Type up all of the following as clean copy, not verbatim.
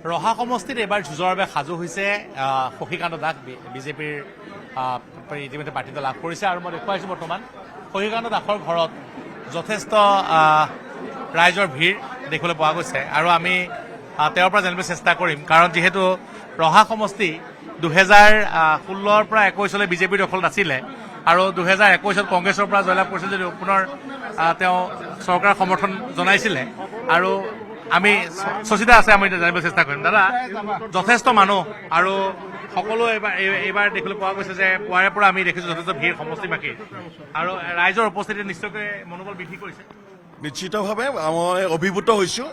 ৰহা সমষ্টিত এবাৰ যুঁজৰ বাবে সাজু হৈছে শশীকান্ত দাস বিজেপিৰ ইতিমধ্যে প্ৰাৰ্থিত্ব লাভ কৰিছে আৰু মই দেখুৱাইছোঁ বৰ্তমান শশীকান্ত দাসৰ ঘৰত যথেষ্ট ৰাইজৰ ভিৰ দেখিবলৈ পোৱা গৈছে আৰু আমি তেওঁৰ পৰা জানিব চেষ্টা কৰিম কাৰণ যিহেতু ৰহা সমষ্টি 2016ৰ পৰা 21লৈ বিজেপিৰ দখলত আছিলে আৰু 2021ত কংগ্ৰেছৰ পৰা জয়লাভ কৰিছিল যদিও পুনৰ তেওঁ চৰকাৰৰ সমৰ্থন জনাইছিলে আৰু আমি শশীদা আছে আমি জানিব চেষ্টা কৰিম দাদা যথেষ্ট মানুহ আৰু সকলো এইবাৰ দেখিবলৈ পোৱা গৈছে যে পুৱাৰে পৰা আমি দেখিছোঁ যথেষ্ট ভিৰ সমষ্টিবাসীৰ আৰু ৰাইজৰ উপস্থিতি নিশ্চয়কৈ মনোবল বৃদ্ধি কৰিছে নিশ্চিতভাৱে মই অভিভূত হৈছোঁ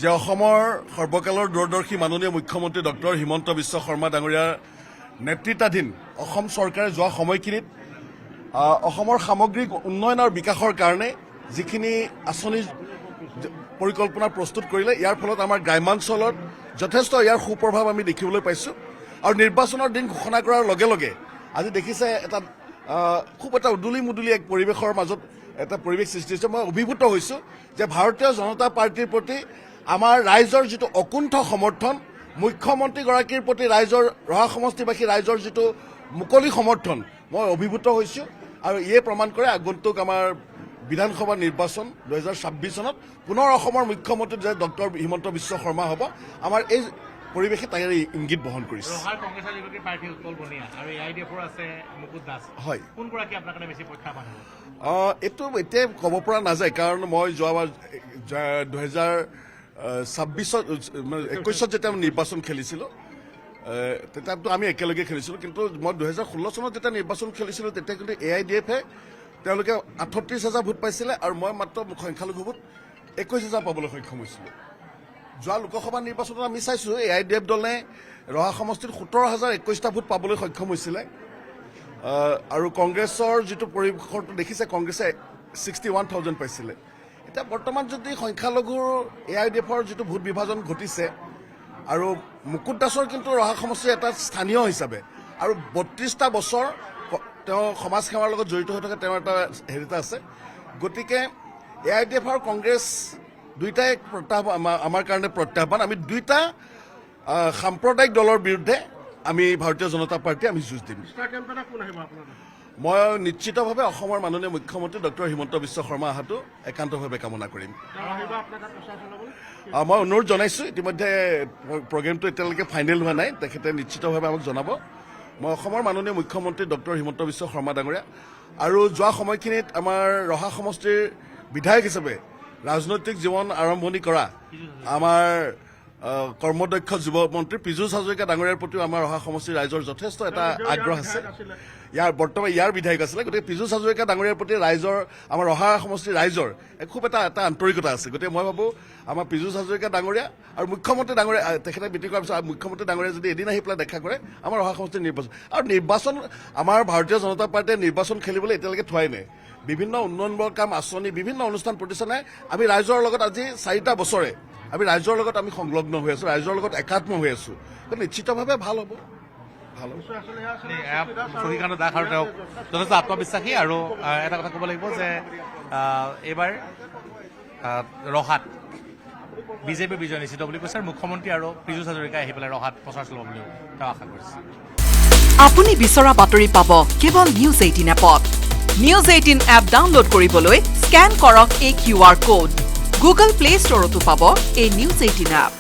যে অসমৰ সৰ্বকালৰ দূৰদৰ্শী মাননীয় মুখ্যমন্ত্ৰী ডক্টৰ হিমন্ত বিশ্ব শৰ্মা ডাঙৰীয়াৰ নেতৃত্বাধীন অসম চৰকাৰে যোৱা সময়খিনিত অসমৰ সামগ্ৰিক উন্নয়ন আৰু বিকাশৰ কাৰণে যিখিনি আঁচনি পৰিকল্পনা প্ৰস্তুত কৰিলে ইয়াৰ ফলত আমাৰ গ্ৰাম্যাঞ্চলত যথেষ্ট ইয়াৰ সুপ্ৰভাৱ আমি দেখিবলৈ পাইছোঁ আৰু নিৰ্বাচনৰ দিন ঘোষণা কৰাৰ লগে লগে আজি দেখিছে এটা খুব এটা উদুলি মুদুলি এক পৰিৱেশৰ মাজত এটা পৰিৱেশ সৃষ্টি হৈছে মই অভিভূত হৈছোঁ যে ভাৰতীয় জনতা পাৰ্টীৰ প্ৰতি আমাৰ ৰাইজৰ যিটো অকুণ্ঠ সমৰ্থন মুখ্যমন্ত্ৰীগৰাকীৰ প্ৰতি ৰাইজৰ ৰহা সমষ্টিবাসী ৰাইজৰ যিটো মুকলি সমৰ্থন মই অভিভূত হৈছোঁ আৰু ইয়ে প্ৰমাণ কৰে আগন্তুক আমাৰ বিধানসভা নিৰ্বাচন 2026 চনত পুনৰ অসমৰ মুখ্যমন্ত্ৰী যে ডক্টৰ হিমন্ত বিশ্ব শৰ্মা হ'ব আমাৰ এই পৰিৱেশে তাইৰ ইংগিত বহন কৰিছে হয় এইটো এতিয়া ক'ব পৰা নাযায় কাৰণ মই যোৱাবাৰ 2021 যেতিয়া নিৰ্বাচন খেলিছিলোঁ তেতিয়াতো আমি একেলগে খেলিছিলোঁ কিন্তু মই 2016 চনত যেতিয়া নিৰ্বাচন খেলিছিলোঁ তেতিয়া কিন্তু AIDF তেওঁলোকে 38,000 ভোট পাইছিলে আৰু মই মাত্ৰ সংখ্যালঘু ভোট 21,000 পাবলৈ সক্ষম হৈছিলোঁ যোৱা লোকসভা নিৰ্বাচনত আমি চাইছোঁ AIDF দলে ৰহা সমষ্টিত 17,021টা ভোট পাবলৈ সক্ষম হৈছিলে আৰু কংগ্ৰেছৰ যিটো পৰিৱেশটো দেখিছে কংগ্ৰেছে 61,000 পাইছিলে এতিয়া বৰ্তমান যদি সংখ্যালঘুৰ AIDFৰ যিটো ভোট বিভাজন ঘটিছে আৰু মুকুট দাসৰ কিন্তু ৰহা সমষ্টিৰ এটা স্থানীয় হিচাপে আৰু 32টা বছৰ তেওঁ সমাজ সেৱাৰ লগত জড়িত হৈ থকা তেওঁৰ এটা হেৰিতা আছে গতিকে AIDF আৰু কংগ্ৰেছ দুইটাই আমাৰ কাৰণে প্ৰত্যাহ্বান আমি দুইটা সাম্প্ৰদায়িক দলৰ বিৰুদ্ধে আমি ভাৰতীয় জনতা পাৰ্টী আমি যুঁজ দিম মই নিশ্চিতভাৱে অসমৰ মাননীয় মুখ্যমন্ত্ৰী ডক্টৰ হিমন্ত বিশ্ব শৰ্মা অহাটো একান্তভাৱে কামনা কৰিম মই অনুৰোধ জনাইছোঁ ইতিমধ্যে প্ৰগ্ৰেমটো এতিয়ালৈকে ফাইনেল হোৱা নাই তেখেতে নিশ্চিতভাৱে আমাক জনাব মই অসমৰ মাননীয় মুখ্যমন্ত্ৰী ডক্টৰ হিমন্ত বিশ্ব শৰ্মা ডাঙৰীয়া আৰু যোৱা সময়খিনিত আমাৰ ৰহা সমষ্টিৰ বিধায়ক হিচাপে ৰাজনৈতিক জীৱন আৰম্ভণি কৰা আমাৰ কৰ্মদক্ষ যুৱ মন্ত্ৰী পীযুষ হাজৰিকা ডাঙৰীয়াৰ প্ৰতিও আমাৰ ৰহা সমষ্টিৰ ৰাইজৰ যথেষ্ট এটা আগ্ৰহ আছে বৰ্তমান ইয়াৰ বিধায়ক আছিলে গতিকে পীযুষ হাজৰিকা ডাঙৰীয়াৰ প্ৰতি ৰাইজৰ আমাৰ ৰহা সমষ্টিৰ ৰাইজৰ খুব এটা আন্তৰিকতা আছে গতিকে মই ভাবোঁ আমাৰ পীযুষ হাজৰিকা ডাঙৰীয়া আৰু মুখ্যমন্ত্ৰী ডাঙৰীয়া তেখেতে মিটিং কৰাৰ পিছত মুখ্যমন্ত্ৰী ডাঙৰীয়া যদি এদিন আহি পেলাই দেখা কৰে আমাৰ ৰহা সমষ্টিৰ নিৰ্বাচন আমাৰ ভাৰতীয় জনতা পাৰ্টীয়ে নিৰ্বাচন খেলিবলৈ এতিয়ালৈকে থোৱাই নাই বিভিন্ন উন্নয়নমূলক কাম আঁচনি বিভিন্ন অনুষ্ঠান প্ৰতিষ্ঠানে আমি ৰাইজৰ লগত আজি 4টা বছৰে আমি ৰাইজৰ লগত আমি সংলগ্ন হৈ আছোঁ ৰাইজৰ লগত একাত্ম হৈ আছোঁ নিশ্চিতভাৱে ভাল হ'ব শশীকান্ত দাস আৰু তেওঁ যথেষ্ট আত্মবিশ্বাসী আৰু এটা কথা ক'ব লাগিব যে এইবাৰ ৰহাত বিজেপি বিজয় নিশ্চিত বুলি কৈছে আৰু মুখ্যমন্ত্ৰী আৰু পীযুষ হাজৰিকাই আহি পেলাই ৰহাত প্ৰচাৰ চলাব বুলিও তেওঁ আশা কৰিছে আপুনি বিচৰা বাতৰি পাব কেৱল নিউজ 18 এপত নিউজ 18 এপ ডাউনলোড কৰিবলৈ স্কেন কৰক এই QR কোড গুগল প্লে ষ্টৰতো পাব এই নিউজ 18 এপ